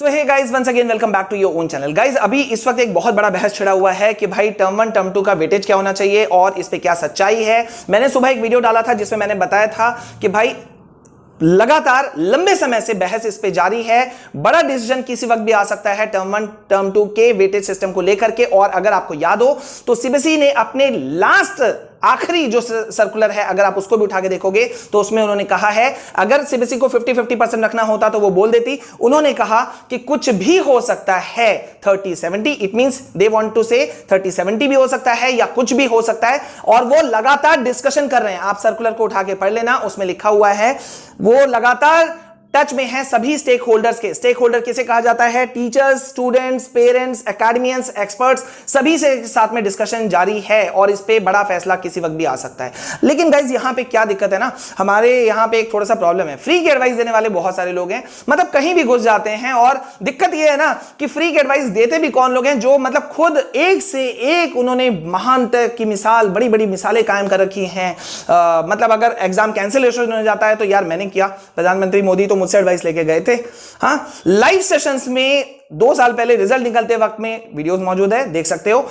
So hey guys, once again welcome back to your own channel. Guys, अभी इस वक्त एक बहुत बड़ा बहस छिड़ा हुआ है कि भाई टर्म 1 टर्म 2 का वेटेज क्या होना चाहिए और इस पे क्या सच्चाई है। मैंने सुबह एक वीडियो डाला था जिसमें मैंने बताया था कि भाई लगातार लंबे समय से बहस इस पे जारी है। बड़ा डिसीजन किसी वक्त भी आ सकता है टर्म 1 टर्म 2 के वेटेज सिस्टम को लेकर के। और अगर आपको याद हो तो सीबीएसई ने अपने लास्ट आखिरी जो सर्कुलर है, अगर आप उसको भी उठा के देखोगे तो उसमें उन्होंने कहा है अगर सीबीएसई को 50-50% रखना होता तो वो बोल देती। उन्होंने कहा कि कुछ भी हो सकता है 30-70, it means they want to say 30-70 भी हो सकता है या कुछ भी हो सकता है। और वो लगातार डिस्कशन कर रहे हैं। आप सर्कुलर को उठा के पढ़ लेना, उसमें लिखा हुआ है वो लगातार टच में है सभी स्टेक होल्डर्स के। स्टेक होल्डर किसे कहा जाता है? टीचर्स, स्टूडेंट्स, पेरेंट्स, एकेडमियंस, एक्सपर्ट्स, सभी से साथ में डिस्कशन जारी है और इस पे बड़ा फैसला किसी वक्त भी आ सकता है। लेकिन गाइज यहां पे क्या दिक्कत है ना, हमारे यहां पे एक थोड़ा सा प्रॉब्लम है। फ्री की एडवाइस देने वाले बहुत सारे लोग हैं, मतलब कहीं भी घुस जाते हैं। और दिक्कत यह है ना कि फ्री की एडवाइस देते भी कौन लोग हैं जो मतलब खुद एक से एक उन्होंने महान की मिसाल, बड़ी बड़ी मिसालें कायम कर रखी हैं। मतलब अगर एग्जाम कैंसिलेशन हो जाता है तो यार मैंने किया, प्रधानमंत्री मोदी तो मुझसे एडवाइस लेके गए थे। हाँ, लाइव सेशंस में 2 साल पहले रिजल्ट निकलते वक्त में वीडियोस मौजूद है, देख सकते हो।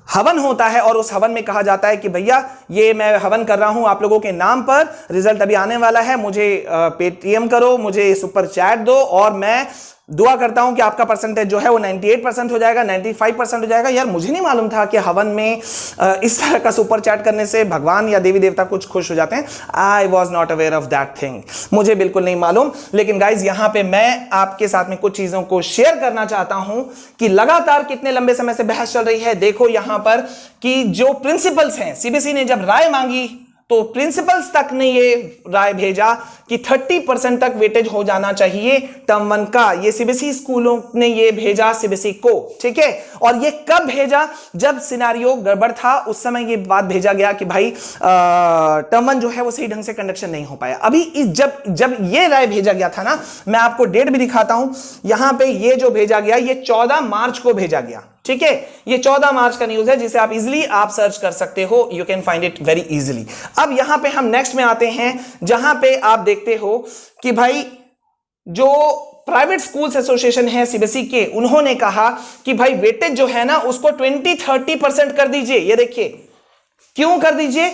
हवन होता है और उस हवन में कहा जाता है कि भैया ये मैं हवन कर रहा हूं आप लोगों के नाम पर, रिजल्ट अभी आने वाला है, मुझे पेटीएम करो, मुझे सुपर चैट दो और मैं दुआ करता हूं कि आपका परसेंटेज जो है वो 98% हो जाएगा, 95% हो जाएगा। यार मुझे नहीं मालूम था कि हवन में इस तरह का सुपर चैट करने से भगवान या देवी देवता कुछ खुश हो जाते हैं। I was not aware of that thing, मुझे बिल्कुल नहीं मालूम। लेकिन गाइज यहां पे मैं आपके साथ में कुछ चीजों को शेयर करना चाहता हूं कि लगातार कितने लंबे समय से बहस चल रही है। देखो यहां पर कि जो प्रिंसिपल्स हैं, सीबीएसई ने जब राय मांगी तो प्रिंसिपल्स तक ने ये राय भेजा कि 30% तक वेटेज हो जाना चाहिए टर्म 1 का। ये सीबीएसई स्कूलों ने ये भेजा सीबीएसई को, ठीक है। और ये कब भेजा? जब सिनारियो गड़बड़ था, उस समय ये बात भेजा गया कि भाई टर्म 1 जो है वो सही ढंग से कंडक्शन नहीं हो पाया। अभी जब ये राय भेजा गया था ना, मैं आपको डेट भी दिखाता हूं। यहां पे ये जो भेजा गया ये 14 मार्च को भेजा गया, ठीक है। ये 14 मार्च का न्यूज है जिसे आप इजीली आप सर्च कर सकते हो, you can find it very easily. अब यहां पे हम नेक्स्ट में आते हैं जहां पे आप देखते हो कि भाई जो प्राइवेट स्कूल्स एसोसिएशन है सीबीएसई के, उन्होंने कहा कि भाई वेटेज जो है ना उसको 20-30% कर दीजिए। ये देखिए क्यों कर दीजिए?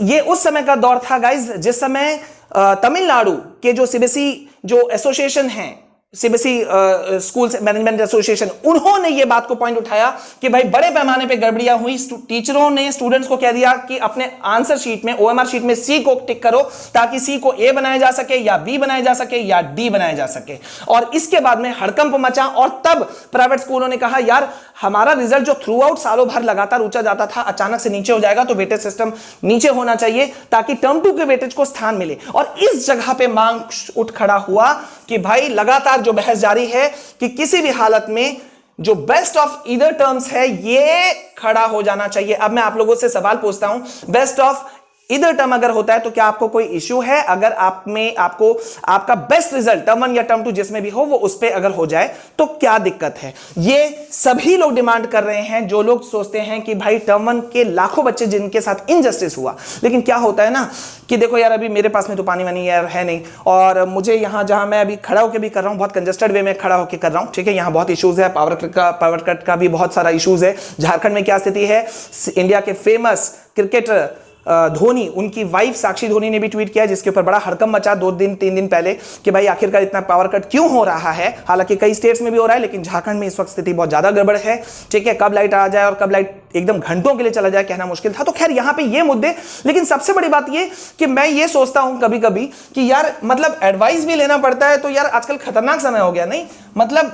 ये उस समय का दौर था गाइज जिस समय तमिलनाडु के जो सीबीएसई जो एसोसिएशन है, सीबीएसई स्कूल मैनेजमेंट एसोसिएशन, उन्होंने ये बात को पॉइंट उठाया कि भाई बड़े पैमाने पे गड़बड़ियां हुई। टीचरों ने स्टूडेंट्स को कह दिया कि अपने आंसर शीट में, ओएमआर शीट में सी को टिक करो ताकि सी को ए बनाया जा सके या बी बनाया जा सके या डी बनाया जा सके। और इसके बाद में हड़कंप मचा और तब प्राइवेट स्कूलों ने कहा यार हमारा रिजल्ट जो थ्रू आउट सालों भर लगातार ऊंचा जाता था अचानक से नीचे हो जाएगा, तो वेटेज सिस्टम नीचे होना चाहिए ताकि टर्म 2 के वेटेज को स्थान मिले। और इस जगह पे मांग उठ खड़ा हुआ कि भाई लगातार जो बहस जारी है कि किसी भी हालत में जो बेस्ट ऑफ ईदर टर्म्स है ये खड़ा हो जाना चाहिए। अब मैं आप लोगों से सवाल पूछता हूं, बेस्ट ऑफ इधर टर्म अगर होता है तो क्या आपको कोई इश्यू है? अगर आपको आपका बेस्ट रिजल्ट टर्म 1 या टर्म 2 जिसमें भी हो वो उस पे अगर हो जाए तो क्या दिक्कत है? ये सभी लोग डिमांड कर रहे हैं, जो लोग सोचते हैं कि भाई टर्म 1 के लाखों बच्चे जिनके साथ इनजस्टिस हुआ। लेकिन क्या होता है ना कि देखो यार अभी मेरे पास में तो पानी वानी यार है नहीं, और मुझे यहां जहां मैं अभी खड़ा होकर भी कर रहा हूं, बहुत कंजस्टेड वे में खड़ा होकर कर रहा हूं, ठीक है। यहां बहुत इश्यूज है, पावर कट का भी बहुत सारा इश्यूज है। झारखंड में क्या स्थिति है? इंडिया के फेमस क्रिकेटर धोनी, उनकी वाइफ साक्षी धोनी ने भी ट्वीट किया जिसके ऊपर बड़ा हड़कंप मचा 2-3 दिन पहले कि भाई आखिरकार इतना पावर कट क्यों हो रहा है। हालांकि कई स्टेट्स में भी हो रहा है लेकिन झारखंड में इस वक्त स्थिति बहुत ज्यादा गड़बड़ है, ठीक है। कब लाइट आ जाए और कब लाइट एकदम घंटों के लिए चला जाए कहना मुश्किल था। तो खैर यहां पे ये मुद्दे, लेकिन सबसे बड़ी बात ये कि मैं ये सोचता हूं कभी कभी कि यार मतलब एडवाइस भी लेना पड़ता है तो यार आजकल खतरनाक समय हो गया, नहीं मतलब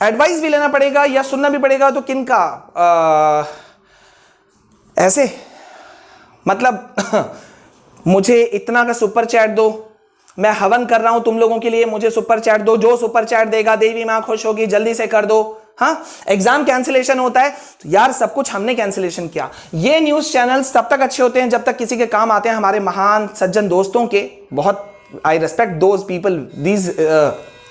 एडवाइस भी लेना पड़ेगा या सुनना भी पड़ेगा तो किनका? ऐसे मतलब मुझे इतना का सुपर चैट दो, मैं हवन कर रहा हूं तुम लोगों के लिए, मुझे सुपर चैट दो, जो सुपर चैट देगा देवी मां खुश होगी, जल्दी से कर दो। हाँ, एग्जाम कैंसिलेशन होता है तो यार सब कुछ हमने कैंसिलेशन किया। ये न्यूज चैनल्स तब तक अच्छे होते हैं जब तक किसी के काम आते हैं, हमारे महान सज्जन दोस्तों के। बहुत आई respect those people, these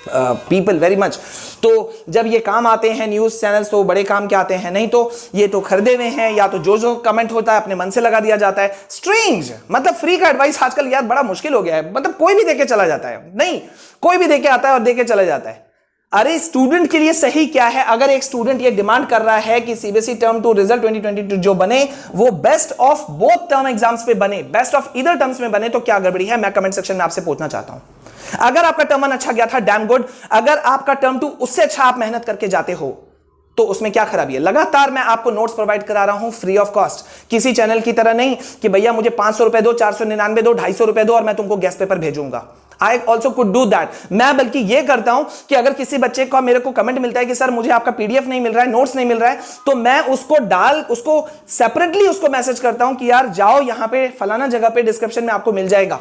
people very much. तो जब ये काम आते हैं न्यूज चैनल्स तो बड़े काम के आते हैं, नहीं तो ये तो खरीदे हुए हैं या तो जो कमेंट होता है अपने मन से लगा दिया जाता है। स्ट्रेंज, मतलब फ्री का एडवाइस आजकल यार बड़ा मुश्किल हो गया है। मतलब कोई भी देके चला जाता है, नहीं कोई भी देके आता है और देके चला जाता है। अरे स्टूडेंट के लिए सही क्या है? अगर एक स्टूडेंट ये डिमांड कर रहा है कि सीबीएसई टर्म 2 रिजल्ट 2022 जो बने वो best of both term exams पे बने, बेस्ट ऑफ ईदर टर्म्स में बने, तो क्या गड़बड़ी है? मैं कमेंट सेक्शन में आपसे पूछना चाहता हूं। अगर आपका टर्म 1 अच्छा गया था, डैम गुड। अगर आपका टर्म 2 उससे अच्छा आप मेहनत करके जाते हो तो उसमें क्या खराबी है? लगातार मैं आपको नोट्स प्रोवाइड करा रहा हूं फ्री ऑफ कॉस्ट, किसी चैनल की तरह नहीं कि भैया मुझे 500 रुपए दो, 499 दो, 250 रुपए दो और मैं तुमको गेस्ट पेपर भेजूंगा। I also could do that। मैं बल्कि ये करता हूं कि अगर किसी बच्चे का मेरे को कमेंट मिलता है कि सर मुझे आपका पीडीएफ नहीं मिल रहा है, नोट्स नहीं मिल रहा है, तो मैं उसको सेपरेटली उसको मैसेज करता हूं कि यार जाओ यहां पे फलाना जगह पे डिस्क्रिप्शन में आपको मिल जाएगा।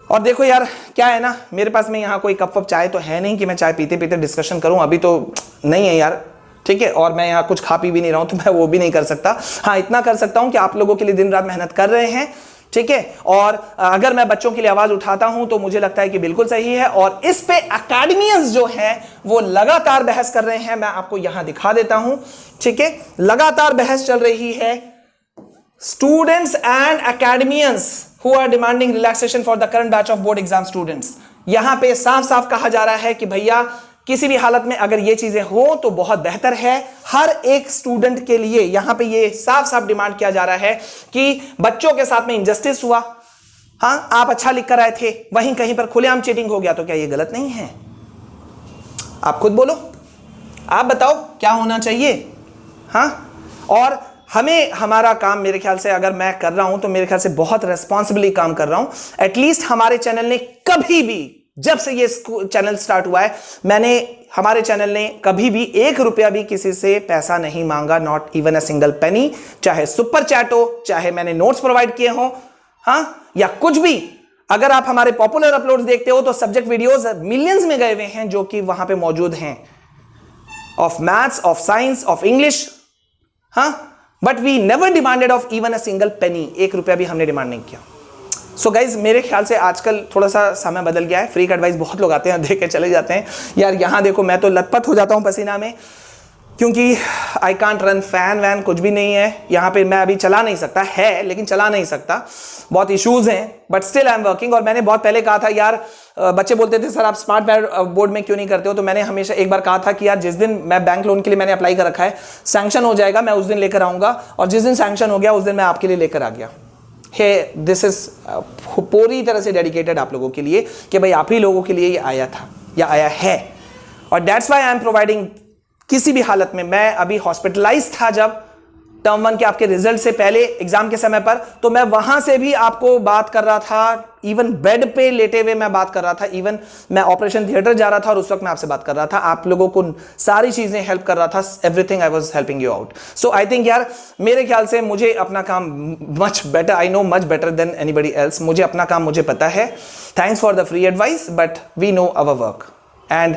और देखो यार क्या है ना, मेरे पास में यहाँ कोई कप वप चाय तो है नहीं कि मैं चाय पीते पीते डिस्कशन करूं, अभी तो नहीं है यार, ठीक है। और मैं यहाँ कुछ खा पी भी नहीं रहा हूं तो मैं वो भी नहीं कर सकता। हाँ, इतना कर सकता हूं कि आप लोगों के लिए दिन रात मेहनत कर रहे हैं, ठीक है। और अगर मैं बच्चों के लिए आवाज उठाता हूं तो मुझे लगता है कि बिल्कुल सही है। और इस पे एकेडमियंस जो है वो लगातार बहस कर रहे हैं, मैं आपको यहां दिखा देता हूं, ठीक है। लगातार बहस चल रही है। Students and academicians who are demanding relaxation for the current batch of board exam students। यहां पे साफ साफ कहा जा रहा है कि भैया किसी भी हालत में अगर ये चीजें हो तो बहुत बेहतर है हर एक स्टूडेंट के लिए। यहां पे ये साफ साफ डिमांड किया जा रहा है कि बच्चों के साथ में इंजस्टिस हुआ। हाँ, आप अच्छा लिख कर आए थे, वहीं कहीं पर खुलेआम चीटिंग हो गया, तो क्या ये गलत नहीं है? आप खुद बोलो, आप बताओ क्या होना चाहिए? हाँ, और हमें हमारा काम, मेरे ख्याल से अगर मैं कर रहा हूं तो मेरे ख्याल से बहुत रेस्पॉन्सिबली काम कर रहा हूं। एटलीस्ट हमारे चैनल ने कभी भी, जब से ये चैनल स्टार्ट हुआ है, हमारे चैनल ने कभी भी 1 रुपया भी किसी से पैसा नहीं मांगा, नॉट इवन अ सिंगल पेनी। चाहे सुपर चैट हो, चाहे मैंने नोट्स प्रोवाइड किए हो, हाँ, या कुछ भी। अगर आप हमारे पॉपुलर अपलोड्स देखते हो तो सब्जेक्ट वीडियोस मिलियंस में गए हुए हैं जो कि वहां पे मौजूद हैं, of maths, of science, of English. हाँ, but we never demanded of even a single penny. 1 रुपया भी हमने डिमांड नहीं किया। सो गाइज, मेरे ख्याल से आजकल थोड़ा सा समय बदल गया है। फ्री का एडवाइस बहुत लोग आते हैं, देख के चले जाते हैं। यार यहाँ देखो, मैं तो लथपथ हो जाता हूँ पसीना में, क्योंकि I can't run fan van, कुछ भी नहीं है यहाँ पे। मैं अभी चला नहीं सकता है, लेकिन चला नहीं सकता, बहुत इश्यूज हैं, but still I am working. और मैंने बहुत पहले कहा था यार, बच्चे बोलते थे सर आप स्मार्ट बोर्ड में क्यों नहीं करते हो, तो मैंने हमेशा एक बार कहा था कि यार जिस दिन मैं बैंक लोन के लिए मैंने अप्लाई कर रखा है, सैंक्शन हो जाएगा, मैं उस दिन लेकर आऊंगा। और जिस दिन सैंक्शन हो गया उस दिन मैं आपके लिए लेकर आ गया। हे, दिस इज पूरी तरह से डेडिकेटेड आप लोगों के लिए कि भाई आप ही लोगों के लिए ये आया था या आया है। और that's why I am providing. किसी भी हालत में, मैं अभी हॉस्पिटलाइज था जब टर्म 1 के आपके रिजल्ट से पहले एग्जाम के समय पर, तो मैं वहां से भी आपको बात कर रहा था, इवन बेड पे लेटे हुए मैं बात कर रहा था, इवन मैं ऑपरेशन थिएटर जा रहा था और उस वक्त मैं आपसे बात कर रहा था, आप लोगों को सारी चीजें हेल्प कर रहा था। Everything I was helping you out. So I think यार, मेरे ख्याल से मुझे अपना काम much better, I know much better than anybody else. मुझे अपना काम मुझे पता है। Thanks for the free advice, but we know our work. And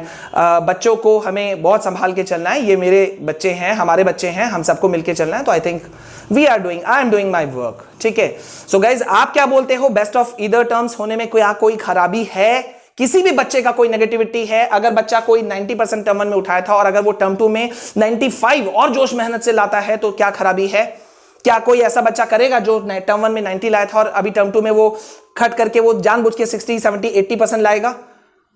बच्चों को हमें बहुत संभाल के चलना है। ये मेरे बच्चे हैं, हमारे बच्चे हैं, हम सबको मिलके चलना है। तो I think we are doing, I am doing my work, ठीक है। सो गाइज, आप क्या बोलते हो? बेस्ट ऑफ ईदर टर्म्स होने में कोई खराबी है? किसी भी बच्चे का कोई नेगेटिविटी है? अगर बच्चा कोई 90% टर्म 1 में उठाया था और अगर वो टर्म 2 में 95 और जोश मेहनत से लाता है तो क्या खराबी है? क्या कोई ऐसा बच्चा करेगा जो टर्म 1 में 90 लाया था और अभी टर्म 2 में वो खट करके वो जानबूझ के 60, 70, 80% लाएगा?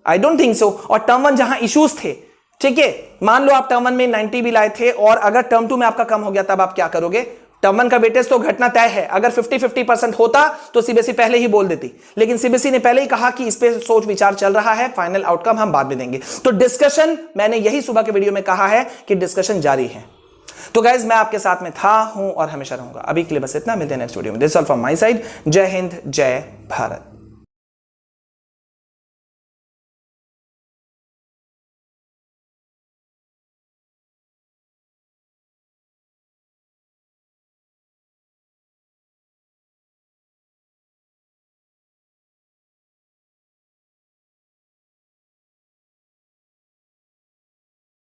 I don't think so. और टर्म 1 जहां इश्यूज थे, ठीक है, मान लो आप टर्म 1 में 90 भी लाए थे और अगर टर्म 2 में आपका कम हो गया, तब आप क्या करोगे? टर्म 1 का वेटेज तो घटना तय है। अगर 50-50% होता तो सीबीएसई पहले ही बोल देती, लेकिन सीबीएसई ने पहले ही कहा कि इस पे सोच विचार चल रहा है, फाइनल आउटकम हम बाद में देंगे। तो डिस्कशन, मैंने यही सुबह के वीडियो में कहा है कि डिस्कशन जारी है। तो गाइज, मैं आपके साथ में था, हूं और हमेशा रहूंगा। अभी के लिए बस इतना, मिलते हैं नेक्स्ट वीडियो में। This all from my side. जय हिंद, जय भारत।